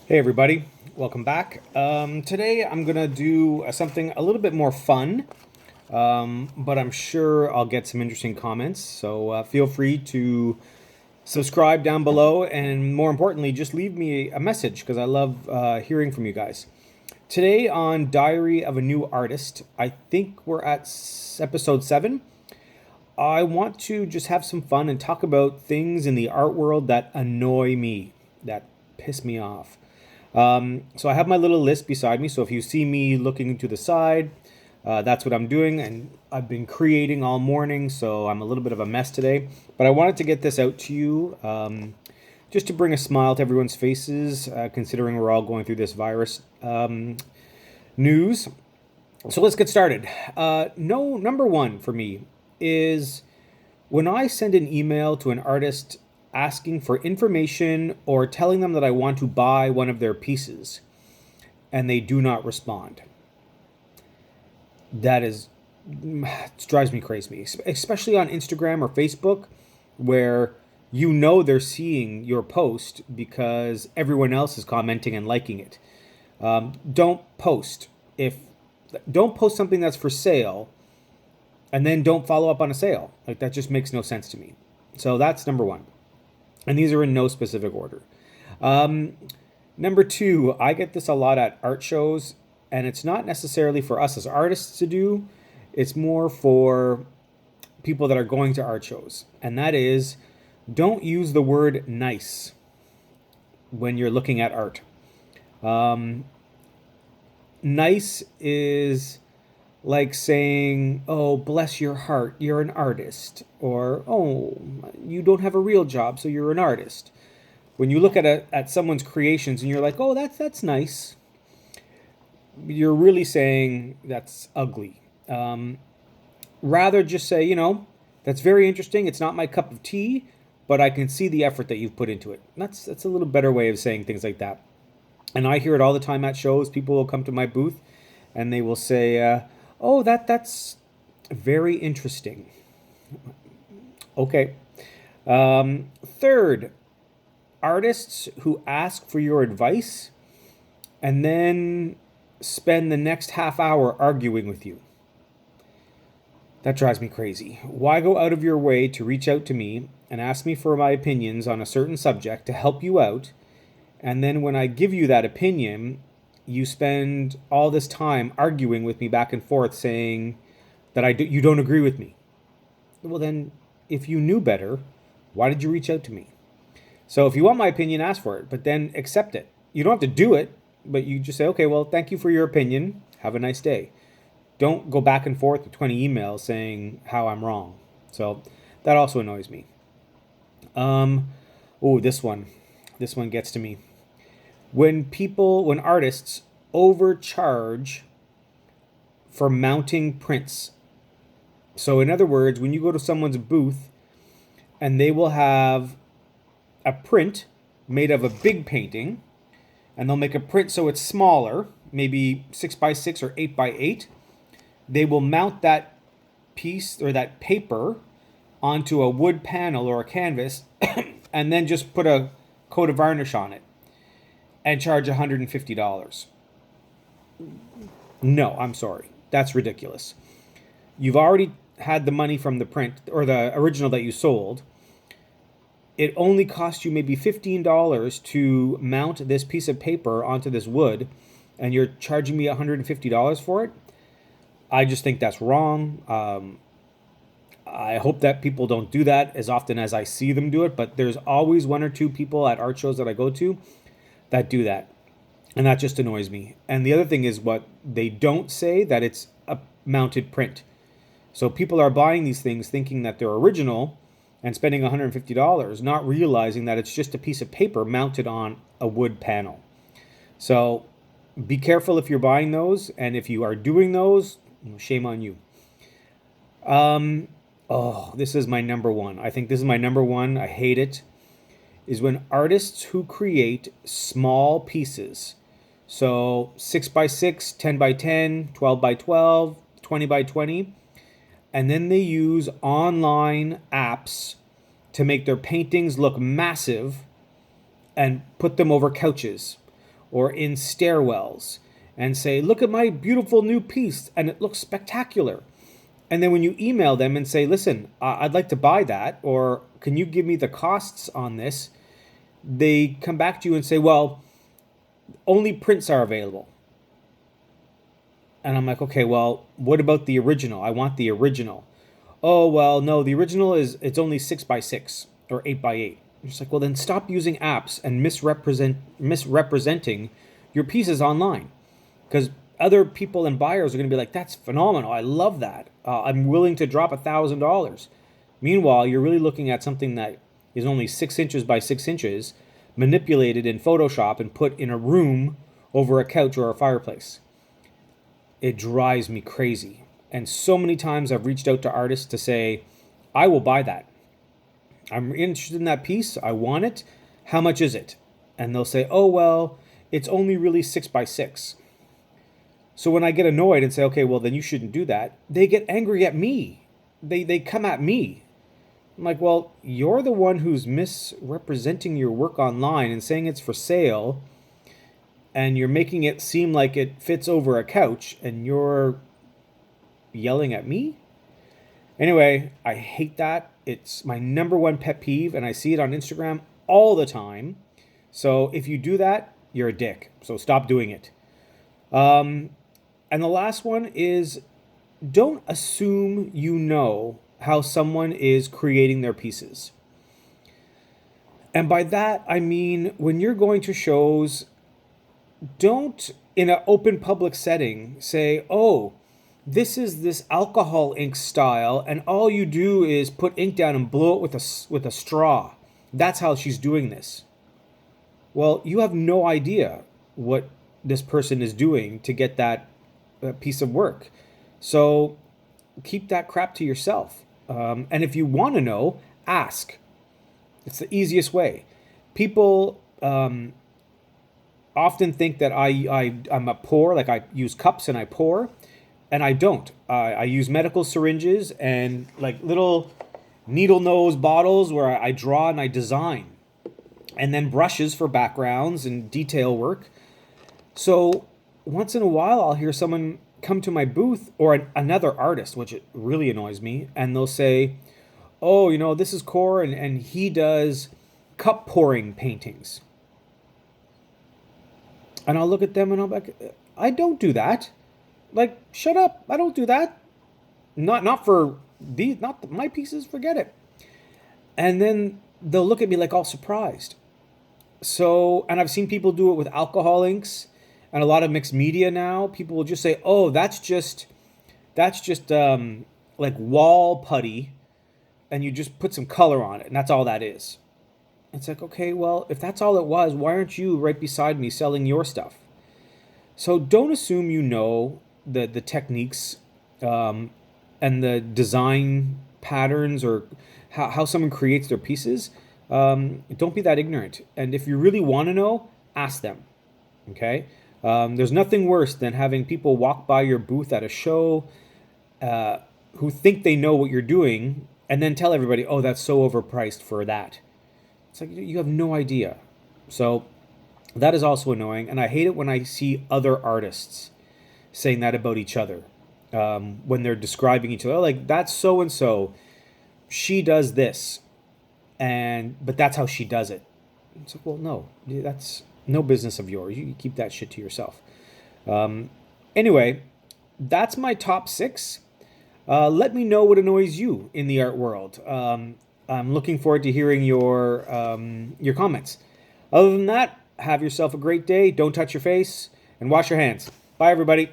Hey everybody, welcome back. Today I'm gonna do something a little bit more fun, but I'm sure I'll get some interesting comments. So feel free to subscribe down below, and more importantly, just leave me a message because I love hearing from you guys. Today on Diary of a New Artist, I think we're at episode 7. I want to just have some fun and talk about things in the art world that annoy me, that piss me off. So I have my little list beside me. So if you see me looking to the side, that's what I'm doing. And I've been creating all morning, so I'm a little bit of a mess today. But I wanted to get this out to you just to bring a smile to everyone's faces, considering we're all going through this virus news. So let's get started. No, number one for me is when I send an email to an artist asking for information or telling them that I want to buy one of their pieces and they do not respond. That is, it drives me crazy, especially on Instagram or Facebook, where you know they're seeing your post because everyone else is commenting and liking it. Don't post if don't post something that's for sale and then don't follow up on a sale. Like, that just makes no sense to me. So that's number one. And these are in no specific order. Number two, I get this a lot at art shows, and it's not necessarily for us as artists to do. It's more for people that are going to art shows. And that is, don't use the word nice when you're looking at art. Nice is like saying, "Oh, bless your heart, you're an artist," or "Oh, you don't have a real job, so you're an artist." When you look at someone's creations and you're like, "Oh, that's nice," you're really saying that's ugly. Rather just say, "That's very interesting. It's not my cup of tea, but I can see the effort that you've put into it." That's a little better way of saying things like that. And I hear it all the time at shows. People will come to my booth and they will say, "Oh, that's very interesting." Okay. Third, artists who ask for your advice and then spend the next half hour arguing with you. That drives me crazy. Why go out of your way to reach out to me and ask me for my opinions on a certain subject to help you out, and then when I give you that opinion, you spend all this time arguing with me back and forth saying that you don't agree with me? Well, then, if you knew better, why did you reach out to me? So if you want my opinion, ask for it, but then accept it. You don't have to do it, but you just say, "Okay, well, thank you for your opinion. Have a nice day." Don't go back and forth with 20 emails saying how I'm wrong. So that also annoys me. Oh, this one. This one gets to me. When artists overcharge for mounting prints. So in other words, when you go to someone's booth and they will have a print made of a big painting, and they'll make a print so it's smaller, maybe 6x6 or 8x8, they will mount that piece or that paper onto a wood panel or a canvas and then just put a coat of varnish on it and charge $150. No, I'm sorry. That's ridiculous. You've already had the money from the print or the original that you sold. It only cost you maybe $15 to mount this piece of paper onto this wood, and you're charging me $150 for it? I just think that's wrong. I hope that people don't do that as often as I see them do it, but there's always one or two people at art shows that I go to that do that. And that just annoys me. And the other thing is what they don't say, that it's a mounted print. So people are buying these things thinking that they're original and spending $150, not realizing that it's just a piece of paper mounted on a wood panel. So be careful if you're buying those. And if you are doing those, shame on you. This is my number one. I think this is my number one. I hate it. Is when artists who create small pieces, so 6x6, 10x10, 12x12, 20x20, and then they use online apps to make their paintings look massive and put them over couches or in stairwells and say, look at my beautiful new piece and it looks spectacular. And then when you email them and say, listen, I'd like to buy that, or can you give me the costs on this? They come back to you and say, well, only prints are available. And I'm like, okay, well, what about the original? I want the original. Oh, well, no, the original it's only 6x6 or 8x8. You're just like, well, then stop using apps and misrepresenting your pieces online. Because other people and buyers are going to be like, that's phenomenal. I love that. I'm willing to drop $1,000. Meanwhile, you're really looking at something that is only 6 inches by 6 inches, manipulated in Photoshop and put in a room over a couch or a fireplace. It drives me crazy. And so many times I've reached out to artists to say, I will buy that. I'm interested in that piece. I want it. How much is it? And they'll say, oh, well, it's only really 6x6. So when I get annoyed and say, okay, well, then you shouldn't do that, they get angry at me. They come at me. I'm like, well, you're the one who's misrepresenting your work online and saying it's for sale, and you're making it seem like it fits over a couch, and you're yelling at me? Anyway, I hate that. It's my number one pet peeve, and I see it on Instagram all the time. So if you do that, you're a dick. So stop doing it. And the last one is, don't assume you know how someone is creating their pieces. And by that, I mean, when you're going to shows, don't, in an open public setting, say, oh, this is this alcohol ink style, and all you do is put ink down and blow it with a straw. That's how she's doing this. Well, you have no idea what this person is doing to get that piece of work. So keep that crap to yourself. And if you want to know, ask. It's the easiest way. People often think that I'm a pour, like I use cups and I pour, and I don't. I use medical syringes and like little needle nose bottles where I draw and I design, and then brushes for backgrounds and detail work. So once in a while, I'll hear someone come to my booth, or another artist, which it really annoys me, and they'll say, oh, this is Core, and he does cup pouring paintings. And I'll look at them and I'm like, I don't do that. Like, shut up. I don't do that. Not for these, not my pieces, forget it. And then they'll look at me like all surprised. So, and I've seen people do it with alcohol inks and a lot of mixed media now. People will just say, oh, that's just like wall putty, and you just put some color on it, and that's all that is. It's like, okay, well, if that's all it was, why aren't you right beside me selling your stuff? So don't assume you know the techniques and the design patterns, or how someone creates their pieces. Don't be that ignorant. And if you really want to know, ask them. Okay? There's nothing worse than having people walk by your booth at a show who think they know what you're doing, and then tell everybody, oh, that's so overpriced for that. It's like, you have no idea. So that is also annoying. And I hate it when I see other artists saying that about each other. When they're describing each other, like, that's so-and-so, she does this, but that's how she does it. It's like, well, no, that's no business of yours. You keep that shit to yourself. Anyway, that's my top 6. Let me know what annoys you in the art world. I'm looking forward to hearing your comments. Other than that, have yourself a great day. Don't touch your face and wash your hands. Bye, everybody.